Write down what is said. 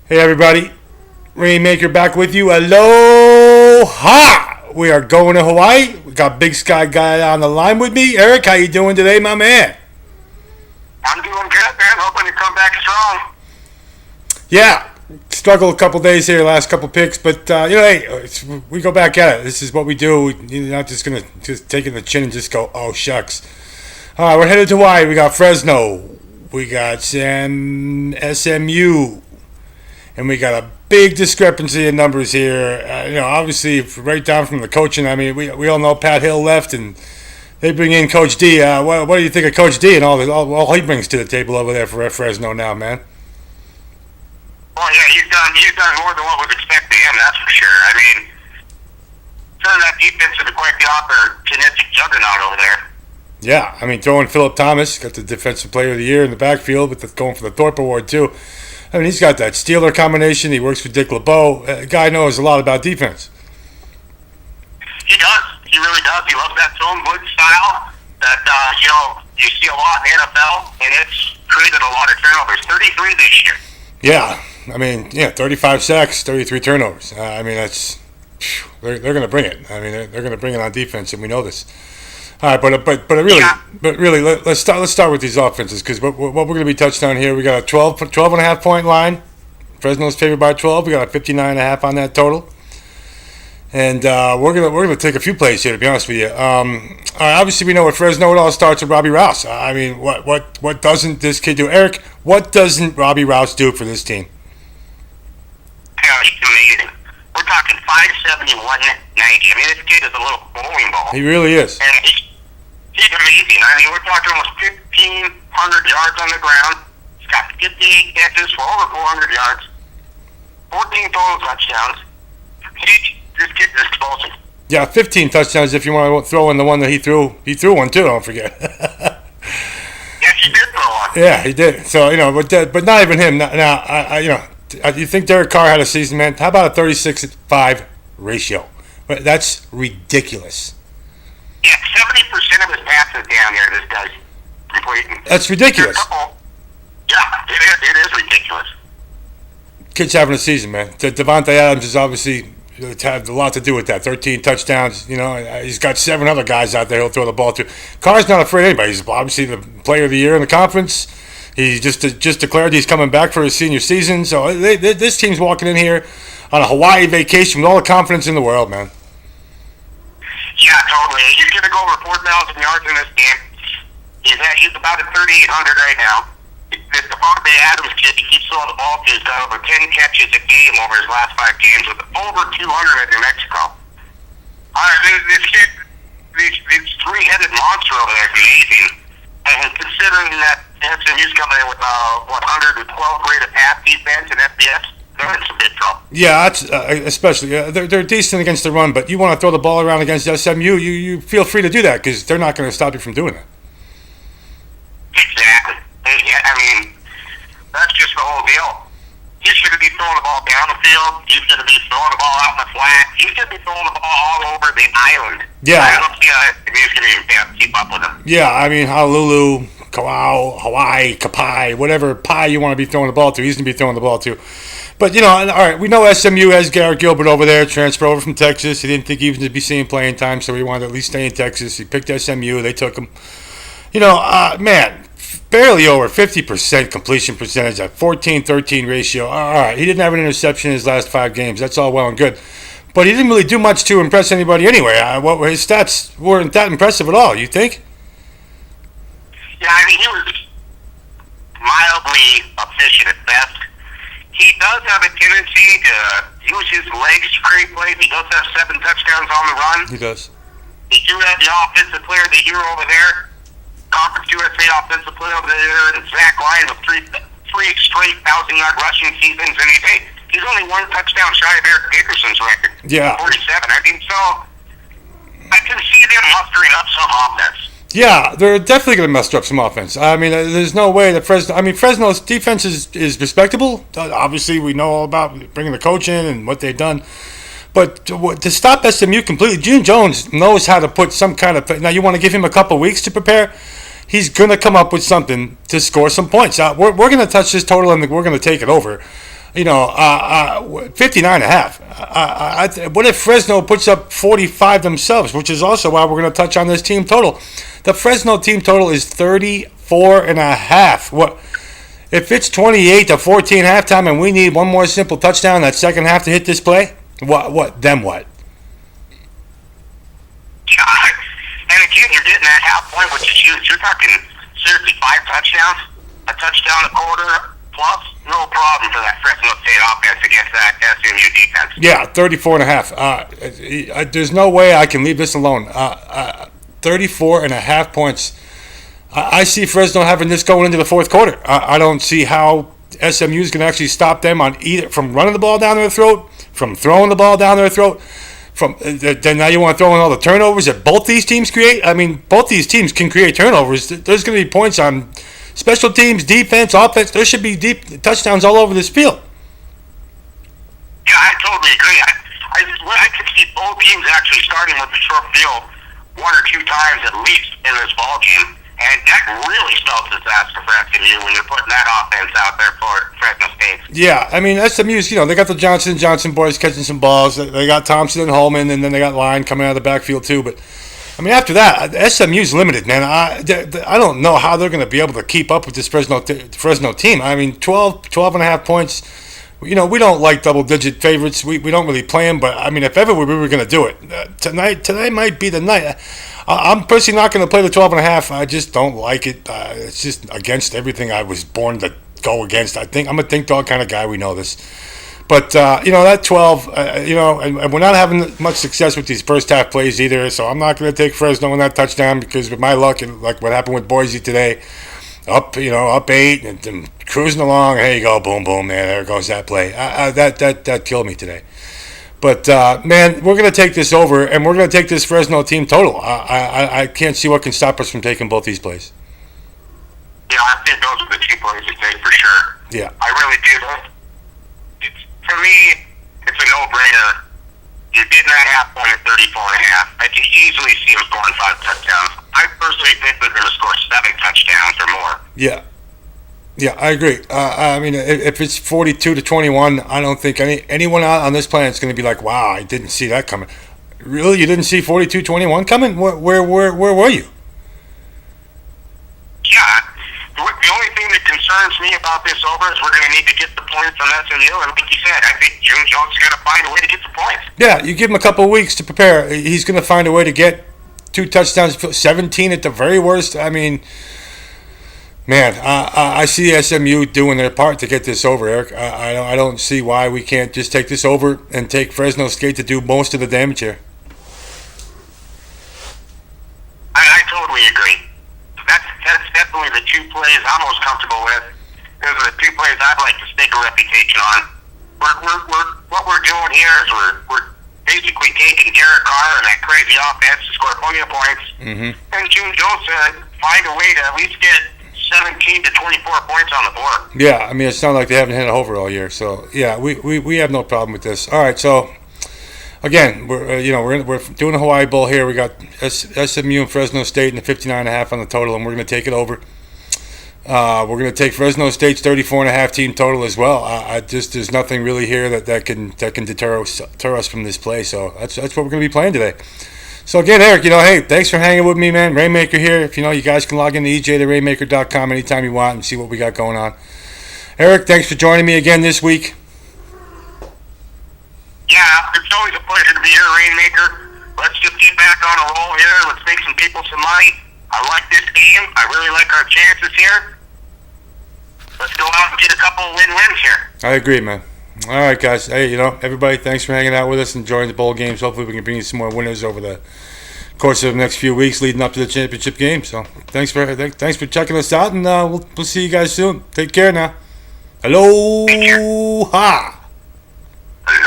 Hey everybody, Rainmaker back with you. Aloha! We are going to Hawaii. We got Big Sky Guy on the line with me. Eric, how you doing today, my man? I'm doing good, man. Hoping to come back strong. Yeah, struggled a couple days here, last couple picks, but hey, we go back at it. This is what we do. You're not just gonna just take it in the chin and just go, oh shucks. All right, we're headed to Hawaii. We got Fresno, we got SMU. And we got a big discrepancy in numbers here. Obviously, right down from the coaching. I mean, we all know Pat Hill left, and they bring in Coach D. What do you think of Coach D and all he brings to the table over there for Fresno now, man? Well, yeah, he's done more than what we'd expect of him, that's for sure. I mean, turning that defense into quite the opportunistic juggernaut over there. Yeah, I mean, throwing Philip Thomas, got the Defensive Player of the Year in the backfield, but going for the Thorpe Award, too. I mean, he's got that Steeler combination. He works with Dick LeBeau. Guy knows a lot about defense. He does. He really does. He loves that zone blitz style that, you see a lot in the NFL, and it's created a lot of turnovers. 33 this year. Yeah. I mean, 35 sacks, 33 turnovers. They're going to bring it. I mean, they're going to bring it on defense, and we know this. All right, but really, let's start with these offenses, because what we're going to be touched on here, we got a 12 and a half point line. Fresno's favored by 12. We got a 59.5 on that total, and we're gonna take a few plays here, to be honest with you. All right, obviously we know with Fresno it all starts with Robbie Rouse. I mean, what doesn't this kid do, Eric? What doesn't Robbie Rouse do for this team? Yeah, he's amazing. We're talking 5'7", 190. I mean, this kid is a little bowling ball. He really is. And he's amazing. I mean, we're talking almost 1,500 yards on the ground. He's got 58 catches for over 400 yards, 14 total touchdowns. This kid's explosive. Yeah, 15 touchdowns if you want to throw in the one that he threw. He threw one too, don't forget. Yes, he did throw one. Yeah, he did. So, but not even him. Now, you think Derek Carr had a season, man? How about a 36-5 ratio? That's ridiculous. Yeah, 70% of his passes down there, this guy's completing. That's ridiculous. Yeah, it is ridiculous. Kid's having a season, man. Devontae Adams has obviously had a lot to do with that. 13 touchdowns. He's got 7 other guys out there he'll throw the ball to. Carr's not afraid of anybody. He's obviously the player of the year in the conference. He just declared he's coming back for his senior season. So this team's walking in here on a Hawaii vacation with all the confidence in the world, man. Yeah, totally. He's going to go over 4,000 yards in this game. He's about at 3,800 right now. This Devontae Adams kid, he keeps throwing the ball to. He's got over 10 catches a game over his last 5 games with over 200 at New Mexico. All right, this kid, this three-headed monster over there is amazing. And considering that SMU's coming in with 112 rated pass defense and FBS, they're in some big trouble. Yeah, that's, especially they're decent against the run, but you want to throw the ball around against SMU, you feel free to do that because they're not going to stop you from doing that. Exactly. Yeah, I mean, that's just the whole deal. He's going to be throwing the ball down the field. He's going to be throwing the ball out in the flat. He's going to be throwing the ball all over the island. Yeah. I don't see how he's going to be able to keep up with him. Yeah, I mean, Honolulu, Kauai, Hawaii, Kapai, whatever pie you want to be throwing the ball to, he's going to be throwing the ball to. But, all right, we know SMU has Garrett Gilbert over there, transfer over from Texas. He didn't think he was going to be seeing playing time, so he wanted to at least stay in Texas. He picked SMU. They took him. Man, barely over 50% completion percentage at 14-13 ratio. All right, he didn't have an interception in his last 5 games. That's all well and good. But he didn't really do much to impress anybody anyway. His stats weren't that impressive at all, you think? Yeah, I mean, he was mildly efficient at best. He does have a tendency to use his legs to create plays. He does have 7 touchdowns on the run. He does. He do have the Offensive Player of the Year over there. Conference USA Offensive Player of the Year, and Zach Ryan with three straight 1,000-yard rushing seasons. And he's only 1 touchdown shy of Eric Dickerson's record. Yeah. 47. I mean, so I can see them mustering up some offense. Yeah, they're definitely going to muster up some offense. I mean, there's no way that Fresno's defense is respectable. Obviously, we know all about bringing the coach in and what they've done. But to stop SMU completely, June Jones knows how to put some kind of... Now, you want to give him a couple weeks to prepare? He's going to come up with something to score some points. We're going to touch this total and we're going to take it over. 59.5. What if Fresno puts up 45 themselves, which is also why we're going to touch on this team total. The Fresno team total is 34.5. What if it's 28-14 halftime and we need one more simple touchdown that second half to hit this play? What? Then what? God. And again, you're getting that half point, which is huge. You're talking seriously 5 touchdowns, a touchdown a quarter plus, no problem for that Fresno State offense against that SMU defense. Yeah, 34.5. There's no way I can leave this alone. 34.5 points. I see Fresno having this going into the fourth quarter. I don't see how SMU is going to actually stop them on either from running the ball down their throat, from throwing the ball down their throat. Then now you want to throw in all the turnovers that both these teams create. I mean, both these teams can create turnovers. There's going to be points on special teams, defense, offense. There should be deep touchdowns all over this field. Yeah, I totally agree. I could see both teams actually starting with the short field 1 or 2 times at least in this ball game. And that really spells disaster for SMU when you're putting that offense out there for Fresno State. Yeah, I mean, SMU's, they got the Johnson boys catching some balls. They got Thompson and Holman, and then they got Line coming out of the backfield too. But, I mean, after that, SMU's limited, man. I don't know how they're going to be able to keep up with this Fresno team. I mean, 12.5 points. We don't like double-digit favorites. We don't really play them. But, I mean, if ever we were going to do it, tonight might be the night. I'm personally not going to play the 12.5. I just don't like it. It's just against everything I was born to go against. I'm a think dog kind of guy. We know this. But, that 12, and we're not having much success with these first half plays either. So I'm not going to take Fresno in that touchdown because with my luck, and like what happened with Boise today, up 8 and cruising along. There you go, boom, boom, man. There goes that play. That killed me today. But, man, we're going to take this over, and we're going to take this Fresno team total. I can't see what can stop us from taking both these plays. Yeah, I think those are the 2 plays to take for sure. Yeah. I really do. For me, it's a no-brainer. You're getting that half point at 34.5. I can easily see them scoring 5 touchdowns. I personally think they're going to score 7 touchdowns or more. Yeah. Yeah, I agree. I mean, if it's 42-21, I don't think anyone out on this planet is going to be like, "Wow, I didn't see that coming." Really, you didn't see 42-21 coming? Where were you? Yeah. The only thing that concerns me about this over is we're going to need to get the points on SMU, and like you said, I think June Jones is going to find a way to get the points. Yeah, you give him a couple of weeks to prepare. He's going to find a way to get 2 touchdowns, 17 at the very worst. I mean, man, I see SMU doing their part to get this over, Eric. I don't see why we can't just take this over and take Fresno State to do most of the damage here. I totally agree. That's definitely the 2 plays I'm most comfortable with. Those are the 2 plays I'd like to stake a reputation on. What we're doing here is we're basically taking Derek Carr and that crazy offense to score plenty of points. Mm-hmm. And June Jones said find a way to at least get 17 to 24 points on the board. Yeah, I mean, it's not like they haven't hit a hover all year. So, yeah, we have no problem with this. All right, so, again, we're doing a Hawaii Bowl here. We got SMU and Fresno State and the 59.5 on the total, and we're going to take it over. We're going to take Fresno State's 34.5 team total as well. There's nothing really here that can deter us from this play. So that's what we're going to be playing today. So again, Eric, hey, thanks for hanging with me, man. Rainmaker here. If you guys can log into ej.rainmaker.com anytime you want and see what we got going on. Eric, thanks for joining me again this week. Yeah, it's always a pleasure to be here, Rainmaker. Let's just get back on a roll here. Let's make some people some money. I like this game. I really like our chances here. Let's go out and get a couple of win-wins here. I agree, man. All right, guys. Hey, everybody, thanks for hanging out with us and enjoying the bowl games. Hopefully we can bring you some more winners over the course of the next few weeks leading up to the championship game. So thanks for checking us out, and we'll see you guys soon. Take care now. Aloha.